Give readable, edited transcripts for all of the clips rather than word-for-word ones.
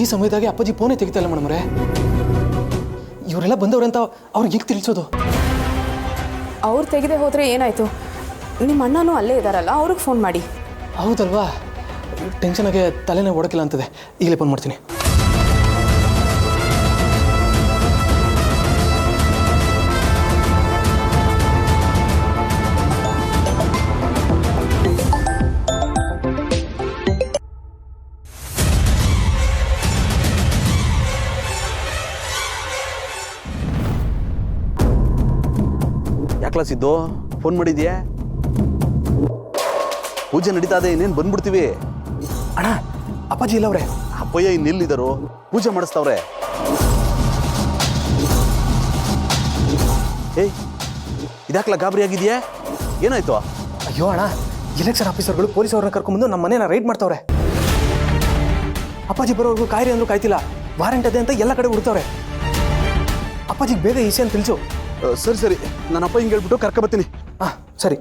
ಈ ಸಮಯದಾಗೆ ಅಪ್ಪಾಜಿ ಫೋನೇ ತೆಗಿತಾ ಇಲ್ಲ ಮೇಡಮ್ರೆ. ಇವರೆಲ್ಲ ಬಂದವ್ರೆ ಅಂತ ಅವ್ರಿಗೆ ಹೇಗೆ ತಿಳಿಸೋದು? ಅವ್ರು ತೆಗೆದೇ ಹೋದರೆ ಏನಾಯಿತು? ನಿಮ್ಮ ಅಣ್ಣನೂ ಅಲ್ಲೇ ಇದ್ದಾರಲ್ಲ, ಅವ್ರಿಗೆ ಫೋನ್ ಮಾಡಿ. ಹೌದಲ್ವಾ? ಟೆನ್ಷನಾಗೆ ತಲೆನೇ ಓಡಕ್ಕಿಲ್ಲ ಅಂತದೆ. ಈಗಲೇ ಫೋನ್ ಮಾಡ್ತೀನಿ. ಯಾಕ್ಲ ಸಿದ್ದು ಫೋನ್ ಮಾಡಿದ್ಯಾ? ಪೂಜೆ ನಡೀತಾ ಇದೆ, ಇನ್ನೇನು ಬಂದ್ಬಿಡ್ತೀವಿ. ಅಣ್ಣ, ಅಪ್ಪಾಜಿ ಇಲ್ಲ ಅವ್ರೆ. ಅಪ್ಪಯ್ಯ ಇನ್ನೆಲ್ಲಿದ್ದಾರೋ? ಪೂಜೆ ಮಾಡಿಸ್ತಾವ್ರೆ. ಏಯ್, ಇದಾಕ್ಲ ಗಾಬರಿ ಆಗಿದೆಯಾ? ಏನಾಯ್ತು? ಅಯ್ಯೋ ಅಣ್ಣ, ಎಲೆಕ್ಷನ್ ಆಫೀಸರ್ಗಳು ಪೊಲೀಸ್ ಅವ್ರನ್ನ ಕರ್ಕೊಂಡ್ಬಂದು ನಮ್ಮ ಮನೇನ ರೈಡ್ ಮಾಡ್ತಾವ್ರೆ. ಅಪ್ಪಾಜಿ ಬರೋವರೆಗೂ ಕಾಯ್ರಿ ಅಂದ್ರೂ ಕಾಯ್ತಿಲ್ಲ. ವಾರಂಟ್ ಅದೇ ಅಂತ ಎಲ್ಲ ಕಡೆ ಹುಡ್ತಾವ್ರೆ. ಅಪ್ಪಾಜಿಗೆ ಬೇಗ ಈ ವಿಷಯ ತಿಳಿಸು. ಸರಿ ಸರಿ, ನನ್ನ ಅಪ್ಪ ಹಿಂಗೆ ಹೇಳ್ಬಿಟ್ಟು ಕರ್ಕೊಬತ್ತೀನಿ. ಹಾಂ ಸರಿ.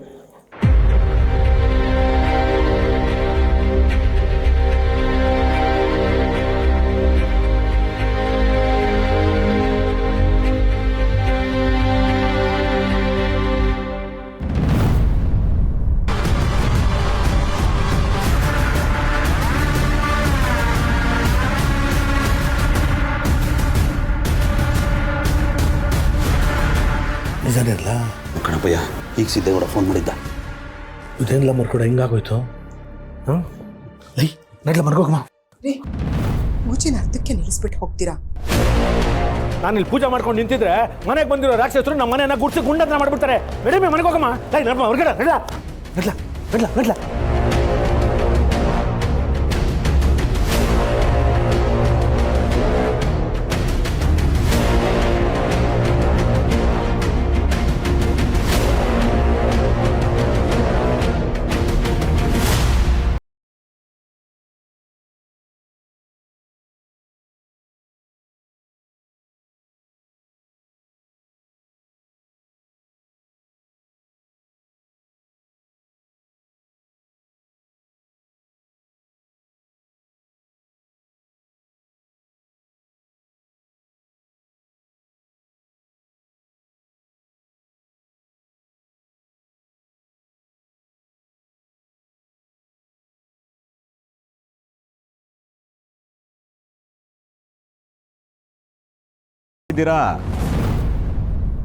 ನಿಜಾನಿರಲ್ಲ ಕಣಪ್ಪಯ್ಯ, ಈಗ ಸಿದ್ದೇಗೌಡ ಫೋನ್ ಮಾಡಿದ್ದ. ಇದೇನಿಲ್ಲ ಮರ್ಕೊಡ ಹಿಂಗಾಗೋಯ್ತು. ಹಾಂ ಲೈ ನಡ್ಲ ಮರ್ಗೋಗಮ್ಮ. ಪೂಜೆನ ಅರ್ಧಕ್ಕೆ ನಿಲ್ಲಿಸ್ಬಿಟ್ಟು ಹೋಗ್ತೀರಾ? ನಾನು ಇಲ್ಲಿ ಪೂಜೆ ಮಾಡ್ಕೊಂಡು ನಿಂತಿದ್ರೆ ಮನೆಗೆ ಬಂದಿರೋ ರಾಕ್ಷಸರು ನಮ್ಮ ಮನೆಯನ್ನ ಗುಡ್ಸಿ ಗುಂಡನ್ನ ಮಾಡ್ಬಿಡ್ತಾರೆ. ನಡಿ ಮನೆಗೆ ಹೋಗಮ್ಮ. ಲೈ ನಮ್ಮ ಹೊರಗಡೆ ನಡ್ಲ ನಡ್ಲ ನಡ್ಲ ನಡ್ಲ.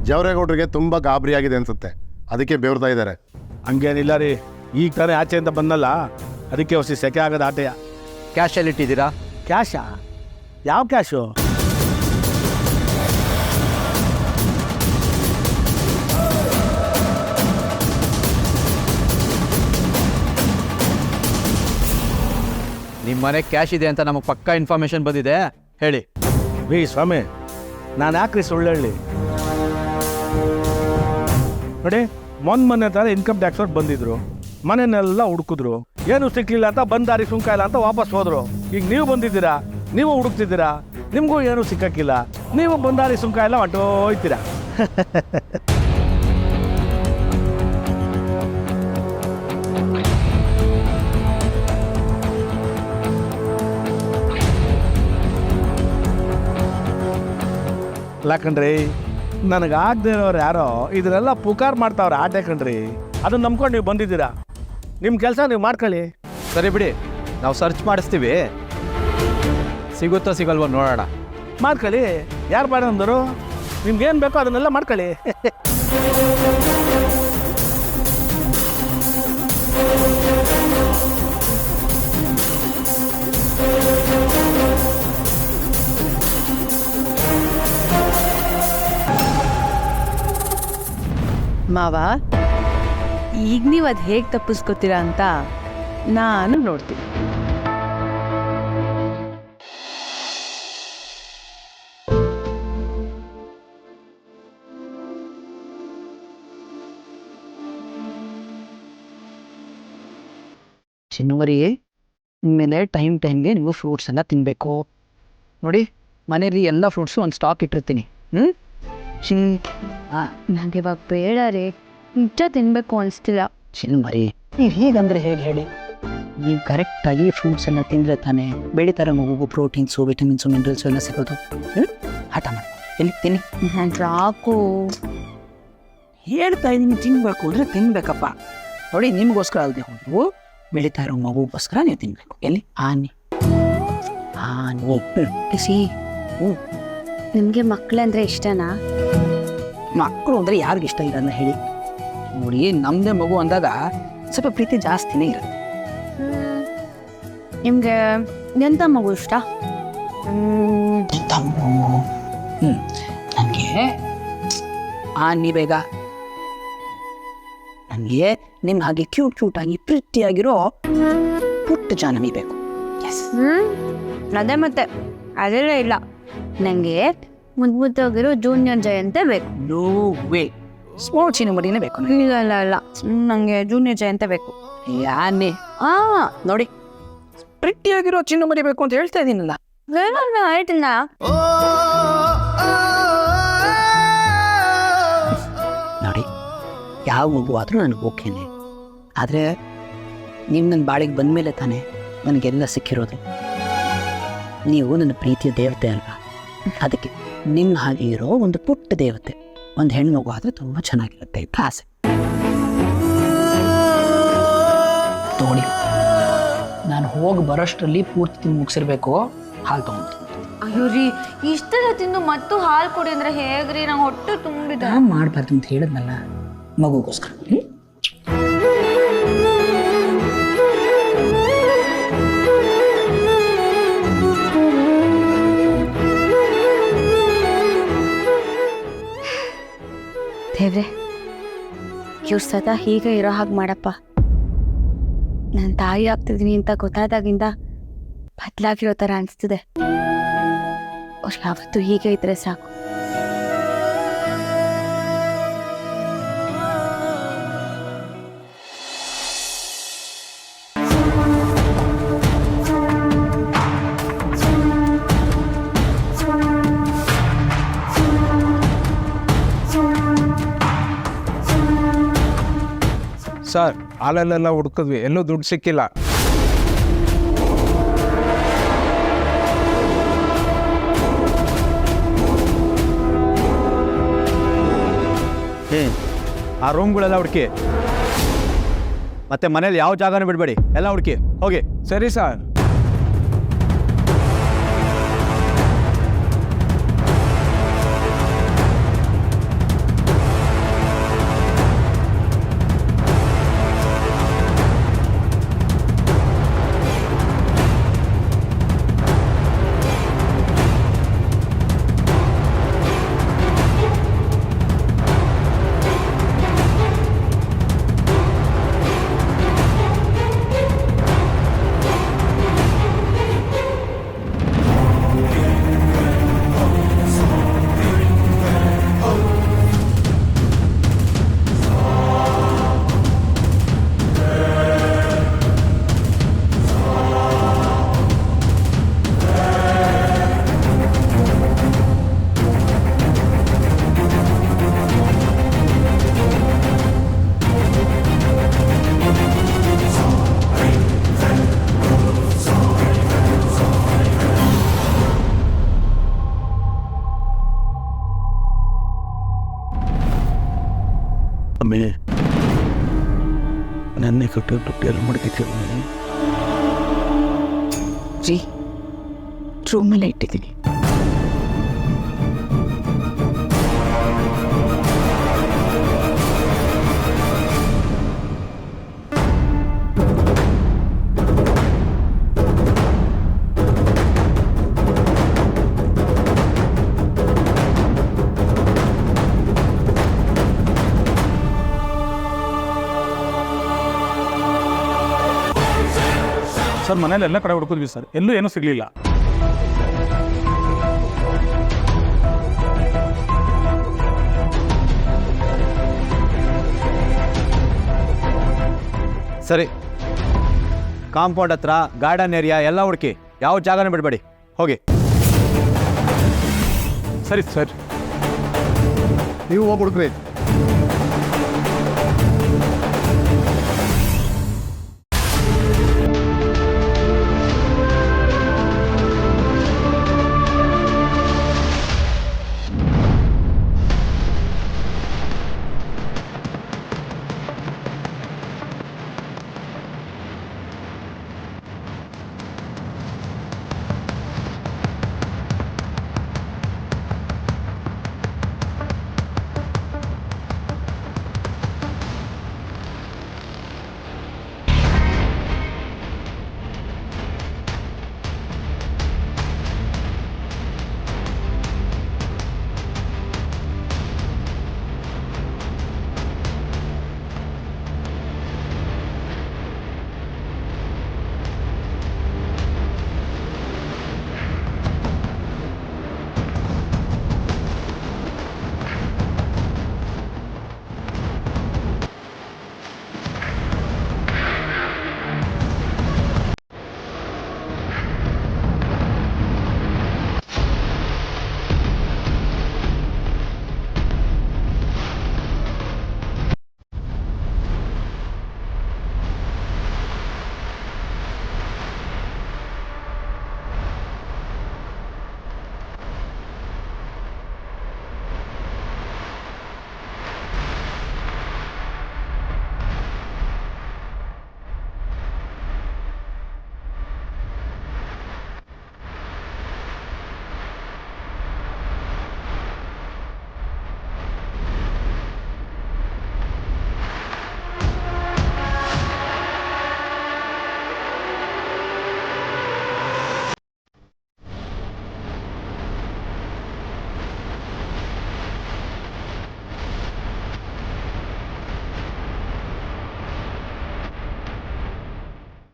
ಜವರೇಗೌಡರಿಗೆ ತುಂಬ ಗಾಬರಿ ಆಗಿದೆ ಅನ್ಸುತ್ತೆ, ಅದಕ್ಕೆ ಬೆವರ್ತಾ ಇದ್ದಾರೆ. ಹಂಗೇನಿಲ್ಲ ರೀ, ಈಗ ತಾನೇ ಆಚೆಯಿಂದ ಬಂದಲ್ಲ, ಅದಕ್ಕೆ ಹೊಸ ಸೆಕೆ ಆಗೋದು ಆಟೆಯ. ಕ್ಯಾಶಲ್ಲಿ ಇಟ್ಟಿದ್ದೀರಾ? ಕ್ಯಾಶಾ? ಯಾವ ಕ್ಯಾಶು? ನಿಮ್ಮ ಮನೆ ಕ್ಯಾಶ್ ಇದೆ ಅಂತ ನಮಗೆ ಪಕ್ಕಾ ಇನ್ಫಾರ್ಮೇಶನ್ ಬಂದಿದೆ, ಹೇಳಿ. ರೀ ಸ್ವಾಮಿ, ನಾನು ಯಾಕ್ರಿ ಸುಳ್ಳು ಹೇಳಿ? ನೋಡಿ, ಮೊನ್ನೆ ತರ ಇನ್ಕಮ್ ಟ್ಯಾಕ್ಸ್ ಅವ್ರು ಬಂದಿದ್ರು, ಮನೆಯನ್ನೆಲ್ಲ ಹುಡುಕಿದ್ರು, ಏನು ಸಿಕ್ಲಿಲ್ಲ ಅಂತ ಬಂದಾರಿ ಸುಂಕ ಇಲ್ಲ ಅಂತ ವಾಪಸ್ ಹೋದ್ರು. ಈಗ ನೀವು ಬಂದಿದ್ದೀರಾ, ನೀವು ಹುಡುಕ್ತಿದ್ದೀರಾ, ನಿಮಗೂ ಏನು ಸಿಕ್ಕಕ್ಕಿಲ್ಲ, ನೀವು ಬಂದಾರಿ ಸುಂಕ ಎಲ್ಲ ಹೊಂಟೋಯ್ತೀರಾ. ಅಲ್ಲ ಕಣ್ರಿ, ನನಗೆ ಆಗದೆ ಇರೋರು ಯಾರೋ ಇದನ್ನೆಲ್ಲ ಪುಕಾರ್ ಮಾಡ್ತಾವ್ರೆ ಆಟೆ ಕಣ್ರಿ. ಅದನ್ನ ನಂಬ್ಕೊಂಡು ನೀವು ಬಂದಿದ್ದೀರಾ, ನಿಮ್ಮ ಕೆಲಸ ನೀವು ಮಾಡ್ಕೊಳ್ಳಿ. ಸರಿ ಬಿಡಿ, ನಾವು ಸರ್ಚ್ ಮಾಡಿಸ್ತೀವಿ, ಸಿಗುತ್ತೋ ಸಿಗಲ್ವೋ ನೋಡೋಣ. ಮಾಡ್ಕೊಳ್ಳಿ, ಯಾರು ಬೇಡ ಅಂದರು? ನಿಮ್ಗೇನು ಬೇಕೋ ಅದನ್ನೆಲ್ಲ ಮಾಡ್ಕೊಳ್ಳಿ. ಮಾವ, ಈಗ ನೀವು ಅದು ಹೇಗೆ ತಪ್ಪಿಸ್ಕೊತೀರಾ ಅಂತ ನಾನು ನೋಡ್ತೀನಿ. ಚಿನ್ನವರಿ, ಇನ್ಮೇಲೆ ಟೈಮ್ಗೆ ನೀವು ಫ್ರೂಟ್ಸ್ ಎಲ್ಲ ತಿನ್ನಬೇಕು ನೋಡಿ. ಮನೇಲಿ ಎಲ್ಲ ಫ್ರೂಟ್ಸು ಒಂದು ಸ್ಟಾಕ್ ಇಟ್ಟಿರ್ತೀನಿ. ನನಗೆ ಇವಾಗ ಬೇಡ ರೀ, ನಿಜ ತಿನ್ನಬೇಕು ಅನಿಸ್ತಿಲ್ಲ. ಚಿನ್ನವರಿ, ನೀವು ಹೀಗಂದ್ರೆ ಹೇಗೆ ಹೇಳಿ? ನೀವು ಕರೆಕ್ಟಾಗಿ ಫ್ರೂಟ್ಸ್ ಎಲ್ಲ ತಿಂದರೆ ತಾನೇ ಬೆಳೀತಾರೆ ಮಗುಗೂ ಪ್ರೋಟೀನ್ಸು ವಿಟಮಿನ್ಸು ಮಿನರಲ್ಸು ಎಲ್ಲ ಸಿಗೋದು. ಹಠ ಮಾಡಿ ಎಲ್ಲಿ ತಿನ್ನಿ. ಸಾಕು. ಹೇಳ್ತಾ ಇದ್ದೀನಿ ತಿನ್ನಬೇಕು ಅಂದರೆ ತಿನ್ನಬೇಕಪ್ಪ. ನೋಡಿ ನಿಮಗೋಸ್ಕರ ಅಲ್ಲದೆ ಹೋದ್ರು ಬೆಳೀತಾ ಇರೋ ಮಗುಗೋಸ್ಕರ ನೀವು ತಿನ್ನಬೇಕು. ಎಲ್ಲಿ ಆನೆ ಸಿ ನಿಮಗೆ ಮಕ್ಕಳಂದ್ರೆ ಇಷ್ಟನಾ? ಮಕ್ಕಳು ಅಂದರೆ ಯಾರಿಗಿಷ್ಟ ಇಷ್ಟ ಇರೋದನ್ನ ಹೇಳಿ. ನೋಡಿ ನಮ್ಮದೇ ಮಗು ಅಂದಾಗ ಸ್ವಲ್ಪ ಪ್ರೀತಿ ಜಾಸ್ತಿನೇ ಇರುತ್ತೆ. ನಿಮಗೆ ಎಂಥ ಮಗು ಇಷ್ಟ? ನನಗೆ ಆನೆ ಬೇಗ. ನನಗೆ ನಿಮ್ಮ ಹಾಗೆ ಕ್ಯೂಟಾಗಿ ಪ್ರೀತಿಯಾಗಿರೋ ಪುಟ್ಟ ಜಾನಮಿ ಬೇಕು. ಎಸ್. ಅದೇ ಮತ್ತೆ ಅದೆಲ್ಲ ಇಲ್ಲ, ನನಗೆ ಮುದ್ದಾಗಿರೋ ಜೂನಿಯರ್ ಜಯಂತೆ ಬೇಕು. ನೋ ವೇ, ಸ್ಮಾಲ್ ಚಿನ್ನಮರಿನೇ ಬೇಕು. ಇಲ್ಲ ನನಗೆ ಜೂನಿಯರ್ ಜಯಂತೆ ಬೇಕು. ಯಾನೆ ನೋಡಿ ಪ್ರೀತಿಯಾಗಿರೋ ಚಿನ್ನಮರಿ ಬೇಕು ಅಂತ ಹೇಳ್ತಾ ಇದ್ದೀನಲ್ಲ. ಹೇಳ್ತೀನ ನೋಡಿ ಯಾವ ಮಗು ಆದರೂ ನನಗೆ ಓಕೆನೆ. ಆದರೆ ನೀವು ನನ್ನ ಬಾಳಿಗೆ ಬಂದಮೇಲೆ ತಾನೇ ನನಗೆಲ್ಲ ಸಿಕ್ಕಿರೋದು. ನೀವು ನನ್ನ ಪ್ರೀತಿಯ ದೇವತೆ ಅಲ್ವಾ, ಅದಕ್ಕೆ ನಿಮ್ಮ ಹಾಗೆ ಇರೋ ಒಂದು ಪುಟ್ಟ ದೇವತೆ ಒಂದು ಹೆಣ್ಮಗು ಆದರೆ ತುಂಬ ಚೆನ್ನಾಗಿರುತ್ತೆ ಅಂತ ಆಸೆ. ತೋಡಿ ನಾನು ಹೋಗಿ ಬರೋಷ್ಟರಲ್ಲಿ ಪೂರ್ತಿ ತಿಂದು ಮುಗಿಸಿರ್ಬೇಕು. ಹಾಲು ತೊಗೊಂಡು ಅಯ್ಯೋ ರೀ, ಇಷ್ಟೆಲ್ಲ ತಿಂದು ಮತ್ತು ಹಾಲು ಕೊಡಿ ಅಂದರೆ ಹೇಗ್ರಿ? ನಂಗೆ ಹೊಟ್ಟೆ ತುಂಬಿದೆ. ಮಾಡಬಾರ್ದು ಅಂತ ಹೇಳಿದ್ನಲ್ಲ ಮಗುಗೋಸ್ಕರ. ದೇವ್ರೆ, ಇವ್ರ ಸದಾ ಹೀಗೆ ಇರೋ ಹಾಗೆ ಮಾಡಪ್ಪ. ನಾನು ತಾಯಿ ಆಗ್ತಿದ್ದೀನಿ ಅಂತ ಗೊತ್ತಾದಾಗಿಂದ ಬದಲಾಗಿರೋ ಥರ ಅನಿಸ್ತಿದೆ. ಅವ್ರು ಯಾವತ್ತೂ ಹೀಗೆ ಇದ್ರೆ ಸಾಕು. ಸರ್, ಹಾಲಲ್ಲೆಲ್ಲ ಹುಡುಕಿದ್ವಿ, ಎಲ್ಲೂ ದುಡ್ಡು ಸಿಕ್ಕಿಲ್ಲ. ಆ ರೂಮ್ಗಳೆಲ್ಲ ಹುಡುಕಿ, ಮತ್ತೆ ಮನೇಲಿ ಯಾವ ಜಾಗನೂ ಬಿಡಬೇಡಿ, ಎಲ್ಲ ಹುಡುಕಿ ಹೋಗಿ. ಸರಿ ಸರ್. ಆಮೇಲೆ ನನ್ನೇ ಕೊಟ್ಟು ದುಡ್ಡು ಎಲ್ಲ ಮಡಗಿದ್ದೀನಿ. ರೀ ರೂಮಲ್ಲೇ ಇಟ್ಟಿದ್ದೀನಿ. ಸರ್, ಮನೇಲಿ ಎಲ್ಲ ಕಡೆ ಹುಡುಕಿದ್ವಿ ಸರ್, ಎಲ್ಲೂ ಏನೂ ಸಿಗಲಿಲ್ಲ. ಸರಿ, ಕಾಂಪೌಂಡ್ ಹತ್ರ, ಗಾರ್ಡನ್ ಏರಿಯಾ ಎಲ್ಲ ಹುಡುಕಿ, ಯಾವ ಜಾಗನೂ ಬಿಡಬೇಡಿ, ಹೋಗಿ. ಸರಿ ಸರ್. ನೀವು ಹೋಗಿ ಹುಡುಕ್ರಿ.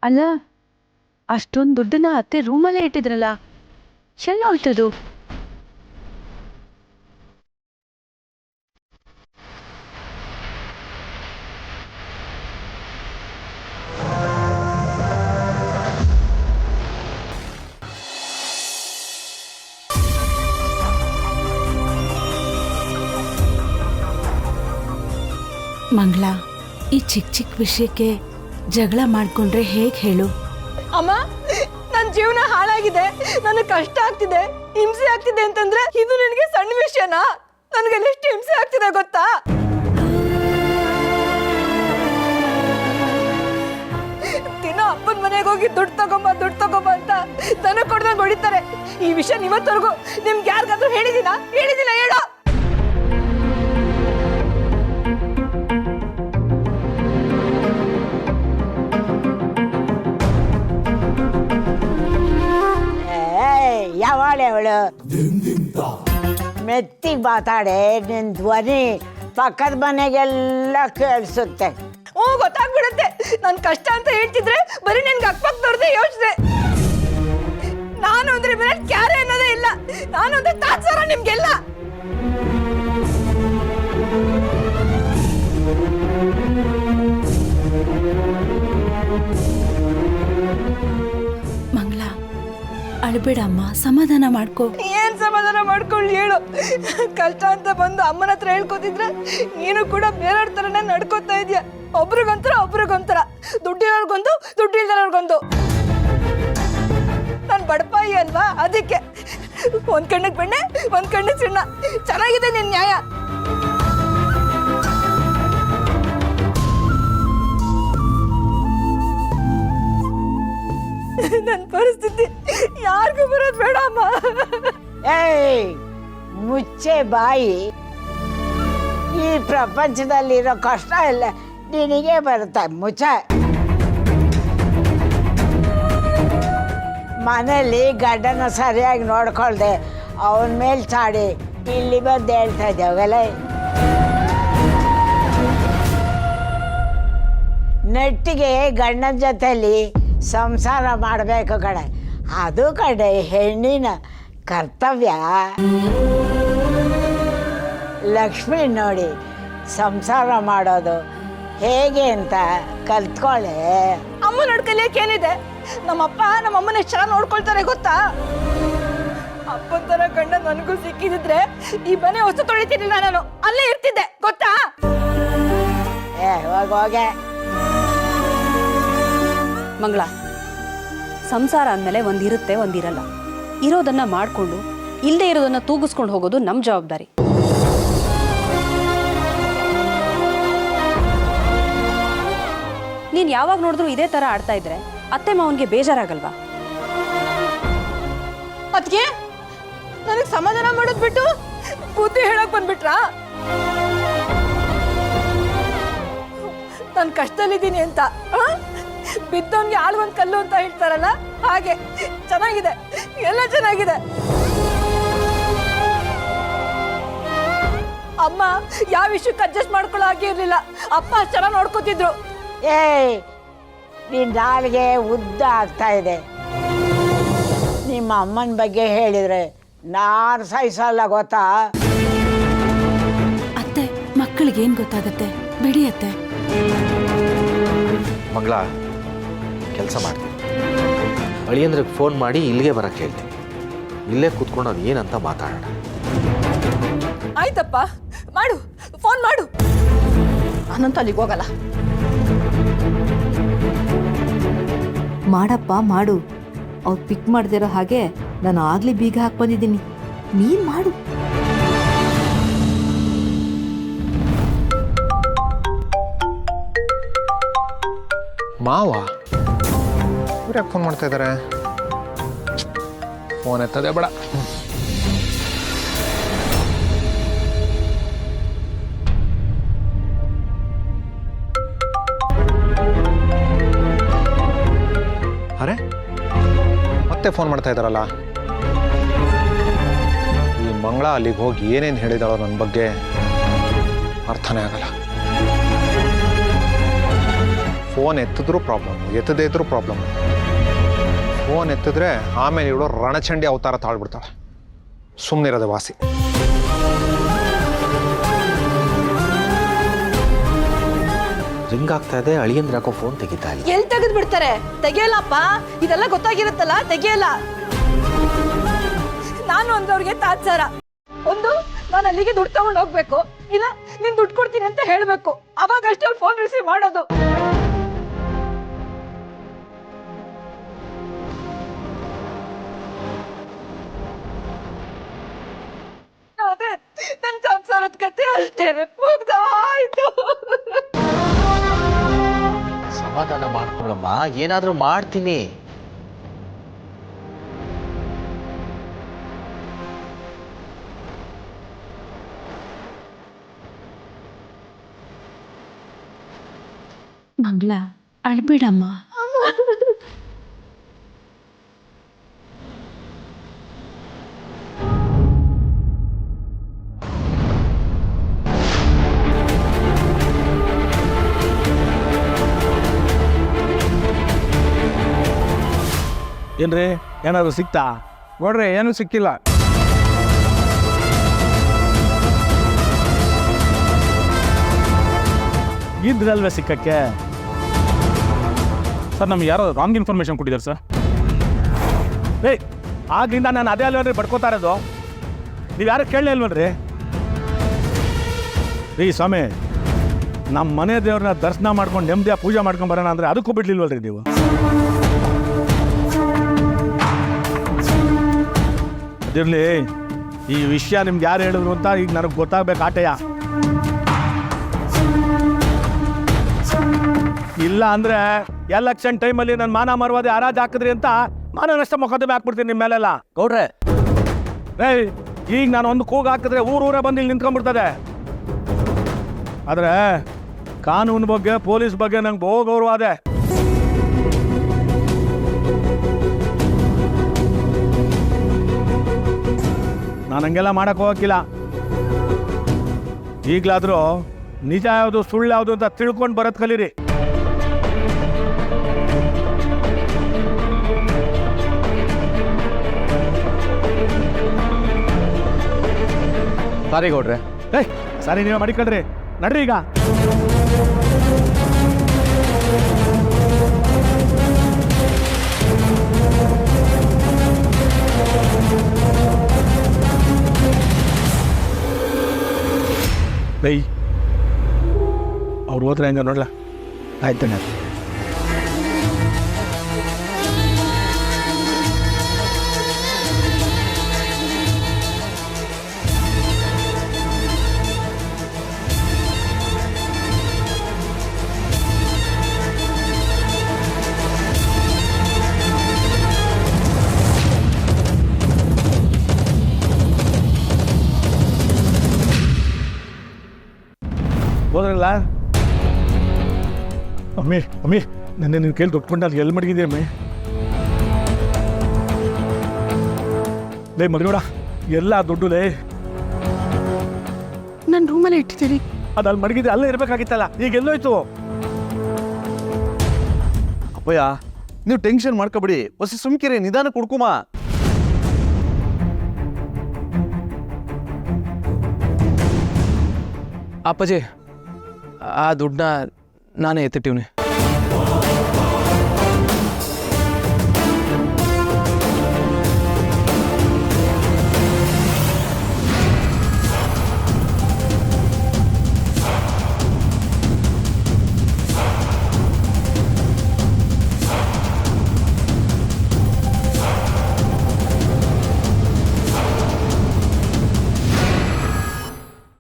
ಅಲ್ಲ, ಅಷ್ಟೊಂದು ದುಡ್ಡನ್ನ ಅತ್ತೆ ರೂಮಲ್ಲೇ ಇಟ್ಟಿದ್ರಲ್ಲ, ಎಲ್ಲ ಹೋಯ್ತದು? ಮಂಗಳ, ಈ ಚಿಕ್ಕ ಚಿಕ್ಕ ವಿಷಯಕ್ಕೆ ಜಗಳ ಮಾಡ್ಕೊಂಡ್ರೆ ಹೇಗೆ ಹೇಳು? ಅಮ್ಮ, ನನ್ನ ಜೀವನ ಹಾಳಾಗಿದೆ, ನನಗೆ ಕಷ್ಟ ಆಗ್ತಿದೆ, ಹಿಂಸೆ ಆಗ್ತಿದೆ ಅಂತಂದ್ರೆ ಇದು ನಿನಗೆ ಸಣ್ಣ ವಿಷಯನಾ? ನನಗೆ ಎಷ್ಟು ಹಿಂಸೆ ಆಗ್ತಿದೆ ಗೊತ್ತಾ? ದಿನ ಅಪ್ಪನ ಮನೆಗೆ ಹೋಗಿ ದುಡ್ಡು ತಗೊಂಬ ಅಂತ ದನ ಕೊಡ್ದಂಗೆ ಹೊಡಿತಾರೆ. ಈ ವಿಷಯ ಇವತ್ತವರೆಗೂ ನಿಮ್ಗೆ ಯಾರಿಗಾದ್ರೂ ಹೇಳಿದಿನ ಹೇಳೋ? ಯಾವಾಳೆ ಅವಳು ಮೆತ್ತಿಗೆ ಮಾತಾಡೆ, ನಿನ್ ಧ್ವನಿ ಪಕ್ಕದ ಮನೆಗೆಲ್ಲ ಕೇಳಿಸುತ್ತೆ. ಗೊತ್ತಾಗ್ಬಿಡುತ್ತೆ. ನನ್ ಕಷ್ಟ ಅಂತ ಹೇಳ್ತಿದ್ರೆ ಬರೀ ನಿನ್ಗೆ ಅಕ್ಕಪಕ್ಕದವ್ರದ್ದೇ ಯೋಚನೆ. ನಾನು ಅಂದ್ರೆ ಮೇಲೆ ಕ್ಯಾರೆ ಅನ್ನೋದೇ ಇಲ್ಲ. ನಾನು ಅಂದ್ರೆ ತಾತ್ಸಾರ ನಿಮ್ಗೆಲ್ಲ. ಮಂಗಳ, ಅಳ್ಬೇಡಮ್ಮ, ಸಮಾಧಾನ ಮಾಡ್ಕೋ. ಏನ್ ಸಮಾಧಾನ ಮಾಡ್ಕೊಳ್ಳಿ ಹೇಳು? ಕಷ್ಟ ಅಂತ ಬಂದು ಅಮ್ಮನ ಹತ್ರ ಹೇಳ್ಕೊತಿದ್ರೆ ನೀನು ಕೂಡ ಬೇರೆಯವ್ರ ಥರನೇ ನಡ್ಕೋತಾ ಇದೀಯ. ಒಬ್ರಿಗೊಂಥರ ದುಡ್ಡಿರೋರ್ಗೊಂದು, ದುಡ್ಡಿಲ್ದವ್ರಿಗೊಂದು. ನಾನು ಬಡಪಾಯಿ ಅಲ್ವಾ, ಅದಕ್ಕೆ ಒಂದ್ ಕಣ್ಣಿಗೆ ಬೆಣ್ಣೆ ಒಂದ್ ಕಣ್ಣಿಗೆ ಚಿನ್ನ. ಚೆನ್ನಾಗಿದೆ ನಿನ್ ನ್ಯಾಯ. ನನ್ನ ಪರಿಸ್ಥಿತಿ ಯಾರಿಗೂ ಬರೋದು ಬೇಡ ಅಮ್ಮ. ಏಯ್, ಮುಚ್ಚೆ ಬಾಯಿ. ಈ ಪ್ರಪಂಚದಲ್ಲಿರೋ ಕಷ್ಟ ಎಲ್ಲ ನಿನಗೆ ಬರುತ್ತೆ. ಮುಚ್ಚ. ಮನೇಲಿ ಗಂಡನ ಸರಿಯಾಗಿ ನೋಡ್ಕೊಳ್ದೆ ಅವನ ಮೇಲೆ ಚಾಡಿ ಇಲ್ಲಿ ಬಂದು ಹೇಳ್ತಾ ಇದ್ದೇವಲ್ಲ. ನೆಟ್ಟಿಗೆ ಗಂಡನ ಜೊತೆಲಿ ಸಂಸಾರ ಮಾಡಬೇಕು ಕಡೆ, ಅದು ಕಡೆ ಹೆಣ್ಣಿನ ಕರ್ತವ್ಯ. ಲಕ್ಷ್ಮಿ ನೋಡಿ ಸಂಸಾರ ಮಾಡೋದು ಹೇಗೆ ಅಂತ ಕಲ್ತ್ಕೊಳ್ಳೆ. ಅಮ್ಮ ನೋಡ್ಕಲಿಯಕ್ಕೆ ಏನಿದೆ? ನಮ್ಮಪ್ಪ ನಮ್ಮಮ್ಮನ ಎಷ್ಟು ಚೆನ್ನಾಗಿ ನೋಡ್ಕೊಳ್ತಾರೆ ಗೊತ್ತಾ? ಅಪ್ಪನ ತರ ಗಂಡ ನನಗೂ ಸಿಕ್ಕಿದ್ರೆ ಈ ಮನೆ ಹೊಸ ತೊಳಿತಿರ್ಲಿಲ್ಲ, ನಾನು ಅಲ್ಲೇ ಇರ್ತಿದ್ದೆ ಗೊತ್ತಾ? ಹೋಗೆ ಮಂಗಳ, ಸಂಸಾರ ಅಂದಮೇಲೆ ಒಂದಿರುತ್ತೆ ಒಂದಿರಲ್ಲ. ಇರೋದನ್ನ ಮಾಡಿಕೊಂಡು ಇಲ್ಲದೆ ಇರೋದನ್ನ ತೂಗಿಸ್ಕೊಂಡು ಹೋಗೋದು ನಮ್ಮ ಜವಾಬ್ದಾರಿ. ನೀನು ಯಾವಾಗ ನೋಡಿದ್ರು ಇದೇ ಥರ ಆಡ್ತಾ ಇದ್ರೆ ಅತ್ತೆ ಮಾವನಿಗೆ ಬೇಜಾರಾಗಲ್ವಾ? ಅದಕ್ಕೆ ನನಗೆ ಸಮಾಧಾನ ಮಾಡೋದು ಬಿಟ್ಟು ಬುದ್ಧಿ ಹೇಳಕ್ ಬಂದ್ಬಿಟ್ರಾ? ನಾನು ಕಷ್ಟದಲ್ಲಿದ್ದೀನಿ ಅಂತ ಬಿದ್ದವನ್ಗೆ ಆಳ್ಗೊಂದು ಕಲ್ಲು ಅಂತ ಹೇಳ್ತಾರಲ್ಲ, ಹಾಗೆ. ಚೆನ್ನಾಗಿದೆ, ಎಲ್ಲ ಚೆನ್ನಾಗಿದೆ. ಅಮ್ಮ ಯಾವ ವಿಷಯಕ್ಕೆ ಅಡ್ಜಸ್ಟ್ ಮಾಡ್ಕೊಳ್ಳೋ ಹಾಗೆ ಇರ್ಲಿಲ್ಲ. ಅಪ್ಪ ಚೆನ್ನಾಗಿ ನೋಡ್ಕೋತಿದ್ರು. ಏಯ್, ನಿನ್ನ ನಾಲಿಗೆ ಉದ್ದ ಆಗ್ತಾ ಇದೆ. ನಿಮ್ಮ ಅಮ್ಮನ ಬಗ್ಗೆ ಹೇಳಿದ್ರೆ ನಾನು ಸಹಿಸಲ್ಲ ಗೊತ್ತಾ? ಅತ್ತೆ, ಮಕ್ಕಳಿಗೇನು ಗೊತ್ತಾಗತ್ತೆ? ಬಿಡಿ ಅತ್ತೆ. ಮಂಗಳ, ಕೆಲಸ ಮಾಡ್ತೀನಿ, ಅಳಿಯಂದ್ರಿಗೆ ಫೋನ್ ಮಾಡಿ ಇಲ್ಲಿಗೆ ಬರಕ್ಕೆ ಹೇಳ್ತೀನಿ. ಇಲ್ಲೇ ಕೂತ್ಕೊಂಡು ಅದು ಏನಂತ ಮಾತಾಡೋಣ. ಆಯ್ತಪ್ಪ, ಮಾಡು, ಫೋನ್ ಮಾಡು. ನಾನಂತೂ ಅಲ್ಲಿಗೆ ಹೋಗಲ್ಲ. ಮಾಡಪ್ಪ ಮಾಡು. ಅವ್ರು ಪಿಕ್ ಮಾಡ್ದಿರೋ ಹಾಗೆ ನಾನು ಆಗ್ಲೇ ಬೀಗ ಹಾಕಿ ಬಂದಿದ್ದೀನಿ. ನೀನ್ ಮಾಡು. ಮಾವ ಇವ್ರು ಯಾಕೆ ಫೋನ್ ಮಾಡ್ತಾ ಇದ್ದಾರೆ? ಫೋನ್ ಎತ್ತದೇ ಬೇಡ. ಅರೆ, ಮತ್ತೆ ಫೋನ್ ಮಾಡ್ತಾ ಇದ್ದಾರಲ್ಲ. ಈ ಮಂಗಳ ಅಲ್ಲಿಗೆ ಹೋಗಿ ಏನೇನು ಹೇಳಿದಾಳೋ ನನ್ನ ಬಗ್ಗೆ ಅರ್ಥನೇ ಆಗಲ್ಲ. ಫೋನ್ ಎತ್ತಿದ್ರೂ ಪ್ರಾಬ್ಲಮ್, ಎತ್ತದೇ ಇದ್ರೂ ಪ್ರಾಬ್ಲಮ್. ಫೋನ್ ಎತ್ತಿದ್ರೆ ಆಮೇಲೆ ಇವಳು ರಣಚಂಡಿ ಅವತಾರ ತಾಳ್ಬಿಡ್ತಾಳೆ. ಸುಮ್ಮನಿರೋದೆ ವಾಸಿ. ರಿಂಗ್ ಆಗ್ತಾ ಇದೆ, ಅಳಿಯಂದ್ರೆ ಯಾಕೋ ಫೋನ್ ತೆಗಿತಾ ಇಲ್ಲ. ಎಲ್ಲಿ ತೆಗೆದು ಬಿಡ್ತಾರೆ? ತೆಗಿಯಲ್ಲಪ್ಪ, ಇದೆಲ್ಲ ಗೊತ್ತಾಗಿರುತ್ತಲ್ಲ, ತೆಗಿಯಲ್ಲ. ನಾನು ಅಂದವ್ರಿಗೆ ತಾತ್ಸಾರ. ಒಂದು, ನಾನು ಅಲ್ಲಿಗೆ ದುಡ್ಡು ತಗೊಂಡು ಹೋಗ್ಬೇಕು, ಇಲ್ಲ ನೀನ್ ದುಡ್ಡು ಕೊಡ್ತೀನಿ ಅಂತ ಹೇಳ್ಬೇಕು, ಅವಾಗ ಅಷ್ಟೇ ಅವ್ರು ಫೋನ್ ರಿಸೀವ್ ಮಾಡೋದು. ಅದೇ ನನ್ ಸಂಸಾರದ ಕತೆ ಅಷ್ಟೇನೆ, ಮುಗ್ದಾಯ್ತು. ಸಮಾಧಾನ ಮಾಡ್ಕೊಳಮ್ಮ, ಏನಾದ್ರೂ ಮಾಡ್ತೀನಿ. ಮಂಗಳ, ಅಳ್ಬೇಡಮ್ಮ. ಏನ್ರಿ, ಏನಾದ್ರು ಸಿಕ್ತಾ? ನೋಡ್ರಿ, ಏನೂ ಸಿಕ್ಕಿಲ್ಲ. ಇದ್ರಲ್ವೇ ಸಿಕ್ಕಕ್ಕೆ? ಸರ್, ನಮ್ಗೆ ಯಾರೋ ರಾಂಗ್ ಇನ್ಫಾರ್ಮೇಶನ್ ಕೊಟ್ಟಿದ್ದಾರೆ ಸರ್. ಆಗ್ಲಿಂದ ನಾನು ಅದೇ ಅಲ್ವಲ್ರಿ ಬಡ್ಕೋತಾ ಇರೋದು. ನೀವು ಯಾರು ಕೇಳಲೇ ಇಲ್ವಲ್ರಿ? ರೀ ಸ್ವಾಮಿ, ನಮ್ಮ ಮನೆ ದೇವ್ರನ್ನ ದರ್ಶನ ಮಾಡ್ಕೊಂಡು ನೆಮ್ಮದಿಯ ಪೂಜೆ ಮಾಡ್ಕೊಂಡು ಬರೋಣ ಅಂದರೆ ಅದಕ್ಕೂ ಬಿಡ್ಲಿಲ್ವಲ್ರಿ ನೀವು? ಅದಿರಲಿ, ಈ ವಿಷಯ ನಿಮ್ಗೆ ಯಾರು ಹೇಳಿದ್ರು ಅಂತ ಈಗ ನನಗೆ ಗೊತ್ತಾಗಬೇಕು ಆಟೆಯ. ಇಲ್ಲ ಅಂದರೆ ಎಲೆಕ್ಷನ್ ಟೈಮಲ್ಲಿ ನನ್ನ ಮಾನ ಮರ್ವಾದೆ ಹರಾಜ್ ಹಾಕಿದ್ರಿ ಅಂತ ಮಾನ ನಷ್ಟ ಮೊಕದ್ದಮೆ ಹಾಕ್ಬಿಡ್ತೀನಿ ನಿಮ್ಮ ಮೇಲೆಲ್ಲ. ಗೌಡ್ರೆ, ಈಗ ನಾನು ಒಂದು ಕೂಗು ಹಾಕಿದ್ರೆ ಊರೂರೇ ಬಂದು ಇಲ್ಲಿ ನಿಂತ್ಕೊಂಡ್ಬಿಡ್ತದೆ. ಆದರೆ ಕಾನೂನು ಬಗ್ಗೆ, ಪೊಲೀಸ್ ಬಗ್ಗೆ ನಂಗೆ ಬಹು ಗೌರವ ಅದೇ. ನಾನು ಹಂಗೆಲ್ಲ ಮಾಡಕ್ಕೆ ಹೋಗಕ್ಕಿಲ್ಲ. ಈಗಲಾದರೂ ನಿಜ ಯಾವುದು ಸುಳ್ಳು ಯಾವುದು ಅಂತ ತಿಳ್ಕೊಂಡು ಬರೋದು ಕಲೀರಿ. ಸಾರಿ ಗೌಡ್ರೆ. ಸರಿ, ನೀವೇ ಮಾಡಿಕೊಳ್ರಿ, ನಡ್ರಿ ಈಗ. ಅವ್ರು ಹೋದ್ರೆ ಹೆಂಗ ನೋಡ್ಲಾ? ಆಯ್ತು. ಹೋದ್ರಲ್ಲ? ಅಮ್ಮಿ ನನ್ನ ನಿನ್ನ ಕೇಳಿ ದುಡ್ಕೊಂಡು ಅದು ಎಲ್ಲಿ ಮಡಗಿದ್ದೆ ಅಮ್ಮಿ? ಮರಿನೋಡ, ಎಲ್ಲ ದುಡ್ಡು ನನ್ನ ರೂಮಲ್ಲೇ ಇಟ್ಟಿದ್ದೀರಿ. ಅದು ಅಲ್ಲಿ ಮಡಗಿದ್ರೆ ಅಲ್ಲೇ ಇರಬೇಕಾಗಿತ್ತಲ್ಲ, ಈಗ ಎಲ್ಲೋಯ್ತು? ಅಪ್ಪಯ್ಯ, ನೀವು ಟೆನ್ಷನ್ ಮಾಡ್ಕೊಬಿಡಿ, ಹೊಸ ಸುಮ್ಕಿರಿ, ನಿಧಾನ ಕುಡ್ಕುಮ. ಅಪ್ಪಾಜಿ, ಆ ದುಡ್ಡನ್ನ ನಾನೇ ಎತ್ತಿಟ್ಟಿವ್ನಿ.